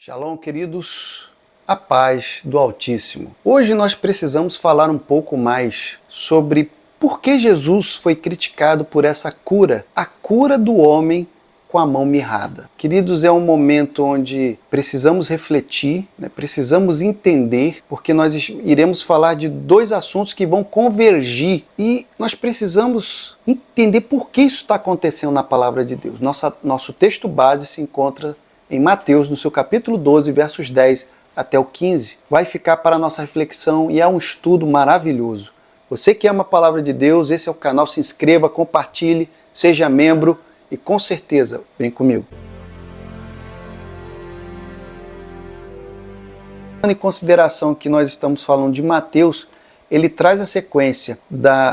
Shalom, queridos, a paz do Altíssimo. Hoje nós precisamos falar um pouco mais sobre por que Jesus foi criticado por essa cura, a cura do homem com a mão mirrada. Queridos, é um momento onde precisamos refletir, precisamos entender, porque nós iremos falar de dois assuntos que vão convergir e nós precisamos entender por que isso está acontecendo na palavra de Deus. Nosso texto base se encontra em Mateus, no seu capítulo 12, versos 10 até o 15, vai ficar para a nossa reflexão e é um estudo maravilhoso. Você que ama a palavra de Deus, esse é o canal, se inscreva, compartilhe, seja membro e com certeza, vem comigo. Em consideração que nós estamos falando de Mateus, ele traz a sequência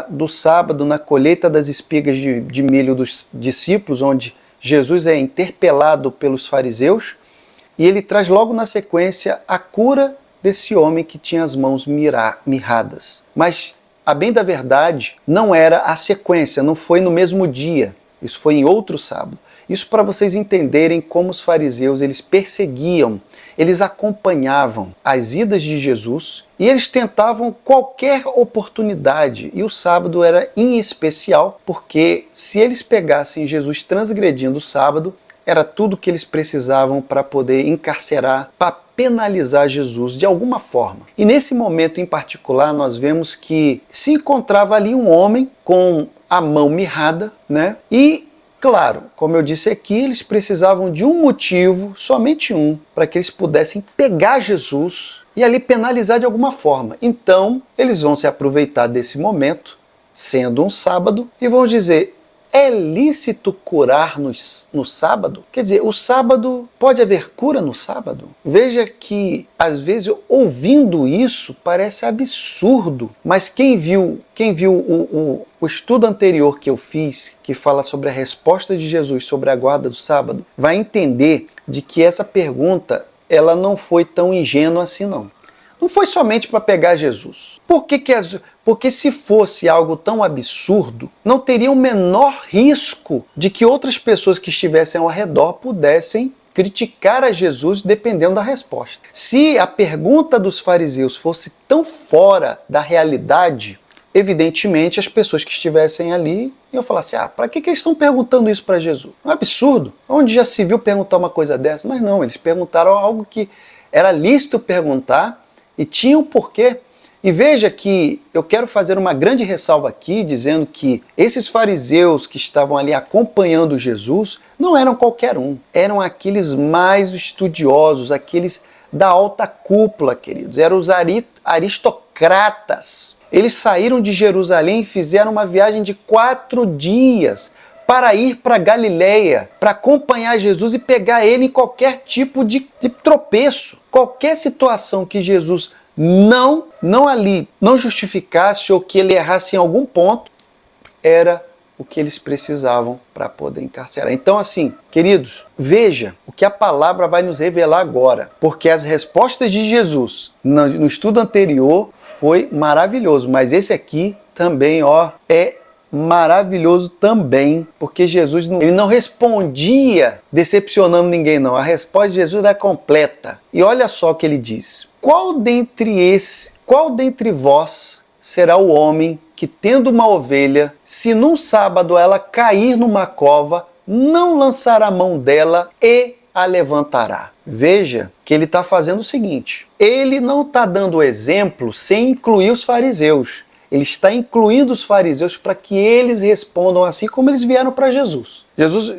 do sábado na colheita das espigas de milho dos discípulos, onde Jesus é interpelado pelos fariseus, e ele traz logo na sequência a cura desse homem que tinha as mãos mirradas. Mas, a bem da verdade, não era a sequência, não foi no mesmo dia, isso foi em outro sábado. Isso para vocês entenderem como os fariseus, eles perseguiam, eles acompanhavam as idas de Jesus e eles tentavam qualquer oportunidade, e o sábado era em especial, porque se eles pegassem Jesus transgredindo o sábado, era tudo que eles precisavam para poder encarcerar, para penalizar Jesus de alguma forma. E nesse momento em particular nós vemos que se encontrava ali um homem com a mão mirrada, E claro, como eu disse aqui, eles precisavam de um motivo, somente um, para que eles pudessem pegar Jesus e ali penalizar de alguma forma. Então, eles vão se aproveitar desse momento, sendo um sábado, e vão dizer: é lícito curar no sábado? Quer dizer, o sábado, pode haver cura no sábado? Veja que, às vezes, ouvindo isso, parece absurdo. Mas quem viu o estudo anterior que eu fiz, que fala sobre a resposta de Jesus sobre a guarda do sábado, vai entender de que essa pergunta, ela não foi tão ingênua assim, não. Não foi somente para pegar Jesus. Porque se fosse algo tão absurdo, não teria o menor risco de que outras pessoas que estivessem ao redor pudessem criticar a Jesus dependendo da resposta. Se a pergunta dos fariseus fosse tão fora da realidade, evidentemente as pessoas que estivessem ali iam falar assim: para que eles estão perguntando isso para Jesus? É um absurdo. Onde já se viu perguntar uma coisa dessa? Mas não, eles perguntaram algo que era lícito perguntar e tinha um porquê. E veja que eu quero fazer uma grande ressalva aqui, dizendo que esses fariseus que estavam ali acompanhando Jesus não eram qualquer um. Eram aqueles mais estudiosos, aqueles da alta cúpula, queridos. Eram os aristocratas. Eles saíram de Jerusalém e fizeram uma viagem de 4 dias para ir para Galileia, para acompanhar Jesus e pegar ele em qualquer tipo de tropeço. Qualquer situação que Jesus não justificasse ou que ele errasse em algum ponto, era o que eles precisavam para poder encarcerar. Então, assim, queridos, veja o que a palavra vai nos revelar agora, porque as respostas de Jesus no estudo anterior foi maravilhoso, mas esse aqui também, é maravilhoso também, porque Jesus ele não respondia decepcionando ninguém, não. A resposta de Jesus era completa. E olha só o que ele diz: qual dentre vós será o homem que, tendo uma ovelha, se num sábado ela cair numa cova, não lançará a mão dela e a levantará? Veja que ele está fazendo o seguinte: ele não está dando exemplo sem incluir os fariseus. Ele está incluindo os fariseus para que eles respondam assim como eles vieram para Jesus.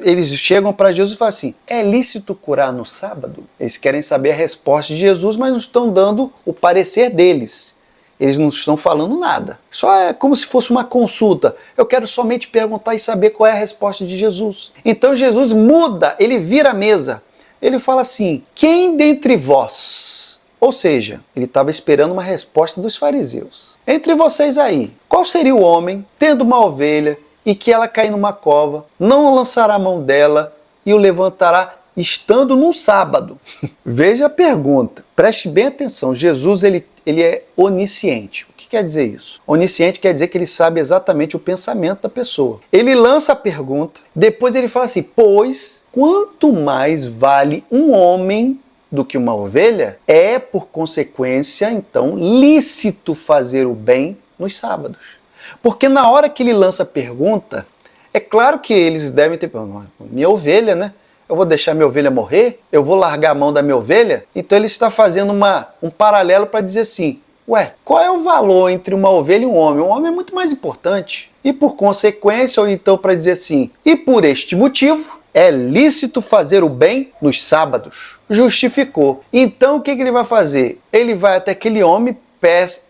Eles chegam para Jesus e falam assim: é lícito curar no sábado? Eles querem saber a resposta de Jesus, mas não estão dando o parecer deles. Eles não estão falando nada. Só é como se fosse uma consulta. Eu quero somente perguntar e saber qual é a resposta de Jesus. Então Jesus muda, ele vira a mesa. Ele fala assim: quem dentre vós? Ou seja, ele estava esperando uma resposta dos fariseus. Entre vocês aí, qual seria o homem, tendo uma ovelha, e que ela cair numa cova, não lançará a mão dela e o levantará, estando num sábado? Veja a pergunta, preste bem atenção. Jesus ele é onisciente. O que quer dizer isso? Onisciente quer dizer que ele sabe exatamente o pensamento da pessoa. Ele lança a pergunta, depois ele fala assim: pois quanto mais vale um homem do que uma ovelha, é, por consequência, então, lícito fazer o bem nos sábados. Porque na hora que ele lança a pergunta, é claro que eles devem ter pensado, minha ovelha, né? Eu vou deixar minha ovelha morrer? Eu vou largar a mão da minha ovelha? Então ele está fazendo um paralelo para dizer assim, ué, qual é o valor entre uma ovelha e um homem? Um homem é muito mais importante. E por consequência, ou então para dizer assim, e por este motivo, é lícito fazer o bem nos sábados. Justificou. Então o que ele vai fazer? Ele vai até aquele homem,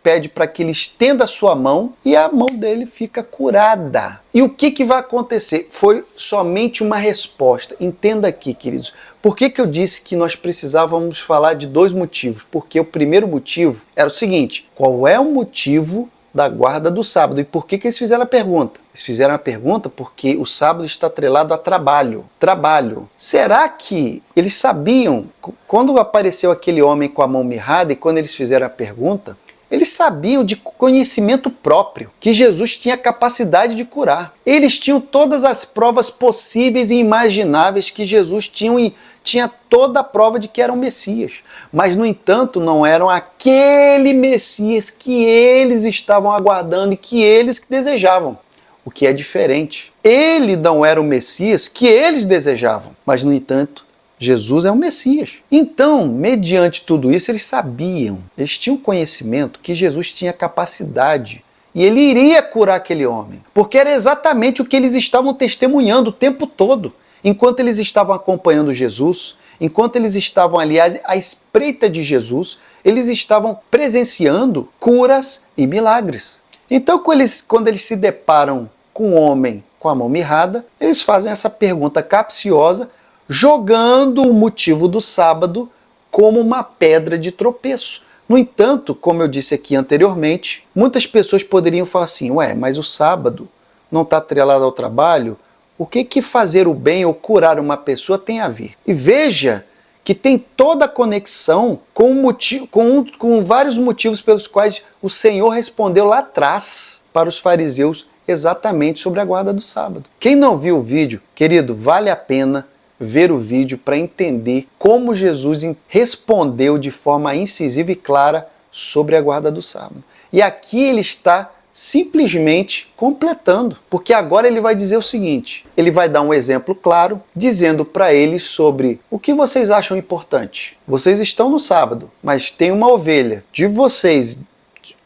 pede para que ele estenda a sua mão e a mão dele fica curada. E o que vai acontecer? Foi somente uma resposta. Entenda aqui, queridos. Por que eu disse que nós precisávamos falar de dois motivos? Porque o primeiro motivo era o seguinte, qual é o motivo da guarda do sábado? E por que eles fizeram a pergunta? Eles fizeram a pergunta porque o sábado está atrelado a trabalho. Trabalho. Será que eles sabiam, quando apareceu aquele homem com a mão mirrada e quando eles fizeram a pergunta, eles sabiam de conhecimento próprio que Jesus tinha capacidade de curar. Eles tinham todas as provas possíveis e imagináveis que Jesus tinha toda a prova de que era um Messias. Mas, no entanto, não eram aquele Messias que eles estavam aguardando e que eles desejavam. O que é diferente. Ele não era o Messias que eles desejavam. Mas, no entanto, Jesus é o Messias. Então, mediante tudo isso, eles sabiam, eles tinham conhecimento que Jesus tinha capacidade e ele iria curar aquele homem. Porque era exatamente o que eles estavam testemunhando o tempo todo. Enquanto eles estavam acompanhando Jesus, enquanto eles estavam, aliás, à espreita de Jesus, eles estavam presenciando curas e milagres. Então, quando eles se deparam com um homem com a mão mirrada, eles fazem essa pergunta capciosa, jogando o motivo do sábado como uma pedra de tropeço. No entanto, como eu disse aqui anteriormente, muitas pessoas poderiam falar assim, ué, mas o sábado não está atrelado ao trabalho? O que fazer o bem ou curar uma pessoa tem a ver? E veja que tem toda a conexão com vários motivos pelos quais o Senhor respondeu lá atrás para os fariseus exatamente sobre a guarda do sábado. Quem não viu o vídeo, querido, vale a pena ver o vídeo para entender como Jesus respondeu de forma incisiva e clara sobre a guarda do sábado. E aqui ele está simplesmente completando, porque agora ele vai dizer o seguinte, ele vai dar um exemplo claro, dizendo para eles sobre o que vocês acham importante. Vocês estão no sábado, mas tem uma ovelha de vocês,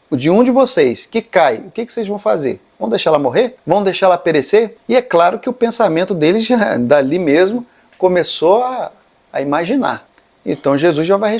de um de vocês, que cai. O que vocês vão fazer? Vão deixar ela morrer? Vão deixar ela perecer? E é claro que o pensamento deles dali mesmo começou a imaginar. Então Jesus já vai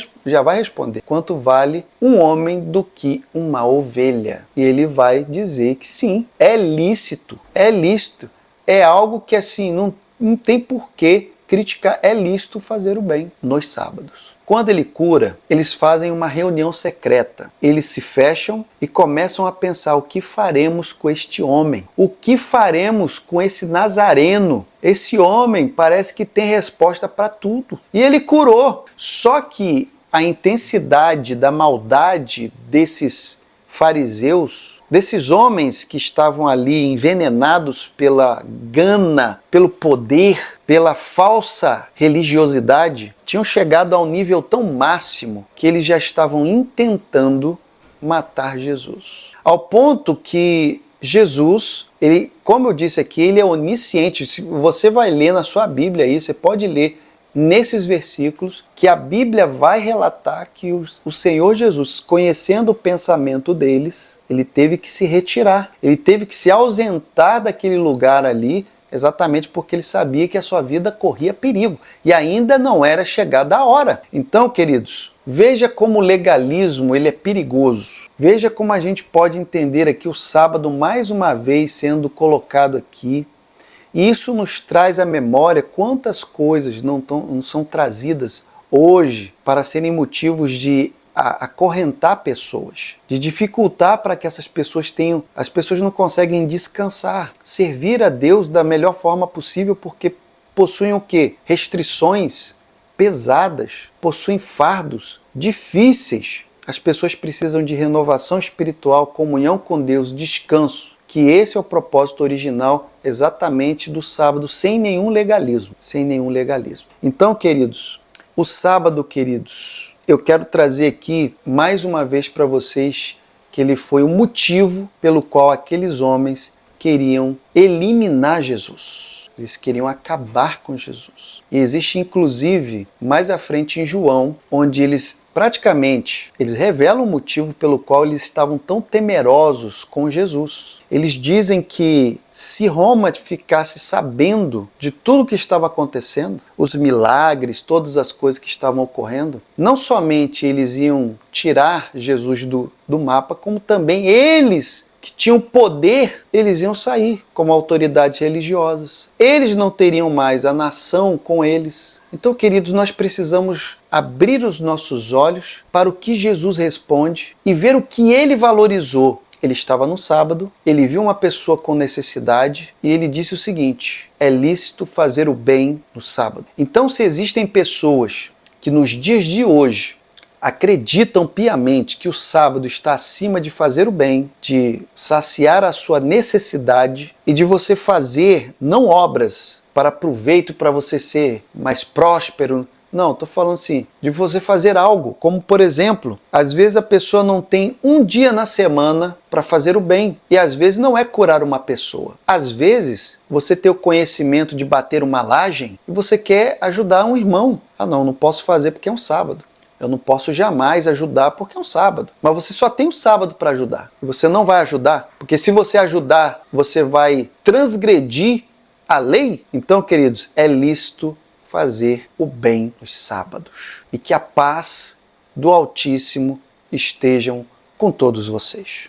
responder. Quanto vale um homem do que uma ovelha? E ele vai dizer que sim, é lícito. É lícito. É algo que assim, não tem porquê criticar. É lícito fazer o bem nos sábados. Quando ele cura, eles fazem uma reunião secreta. Eles se fecham e começam a pensar o que faremos com este homem? O que faremos com esse Nazareno? Esse homem parece que tem resposta para tudo. E ele curou. Só que a intensidade da maldade desses fariseus, desses homens que estavam ali envenenados pela gana, pelo poder, pela falsa religiosidade, tinham chegado a um nível tão máximo que eles já estavam intentando matar Jesus. Ao ponto que Jesus, ele, como eu disse aqui, ele é onisciente. Se você vai ler na sua Bíblia aí, você pode ler nesses versículos que a Bíblia vai relatar que o Senhor Jesus, conhecendo o pensamento deles, ele teve que se retirar, ele teve que se ausentar daquele lugar ali, exatamente porque ele sabia que a sua vida corria perigo e ainda não era chegada a hora. Então, queridos, veja como o legalismo ele é perigoso. Veja como a gente pode entender aqui o sábado mais uma vez sendo colocado aqui. E isso nos traz à memória quantas coisas não são trazidas hoje para serem motivos de acorrentar pessoas, de dificultar para que essas pessoas as pessoas não conseguem descansar, servir a Deus da melhor forma possível porque possuem o quê? Restrições pesadas, possuem fardos difíceis. As pessoas precisam de renovação espiritual, comunhão com Deus, descanso. Que esse é o propósito original exatamente do sábado, sem nenhum legalismo. Sem nenhum legalismo. Então, queridos, O sábado, queridos, eu quero trazer aqui mais uma vez para vocês que ele foi o motivo pelo qual aqueles homens queriam eliminar Jesus. Eles queriam acabar com Jesus. E existe inclusive mais à frente em João, onde eles revelam o motivo pelo qual eles estavam tão temerosos com Jesus. Eles dizem que se Roma ficasse sabendo de tudo o que estava acontecendo, os milagres, todas as coisas que estavam ocorrendo, não somente eles iam tirar Jesus do mapa, como também eles que tinham poder, eles iam sair como autoridades religiosas. Eles não teriam mais a nação com eles. Então, queridos, nós precisamos abrir os nossos olhos para o que Jesus responde e ver o que ele valorizou. Ele estava no sábado, ele viu uma pessoa com necessidade e ele disse o seguinte: é lícito fazer o bem no sábado. Então, se existem pessoas que nos dias de hoje acreditam piamente que o sábado está acima de fazer o bem, de saciar a sua necessidade e de você fazer não obras para proveito, para você ser mais próspero. Não, estou falando assim, de você fazer algo, como por exemplo, às vezes a pessoa não tem um dia na semana para fazer o bem, e às vezes não é curar uma pessoa. Às vezes, você tem o conhecimento de bater uma laje e você quer ajudar um irmão. Ah não, não posso fazer porque é um sábado. Eu não posso jamais ajudar porque é um sábado. Mas você só tem o sábado para ajudar. E você não vai ajudar, porque se você ajudar, você vai transgredir a lei. Então, queridos, é lícito fazer o bem nos sábados. E que a paz do Altíssimo estejam com todos vocês.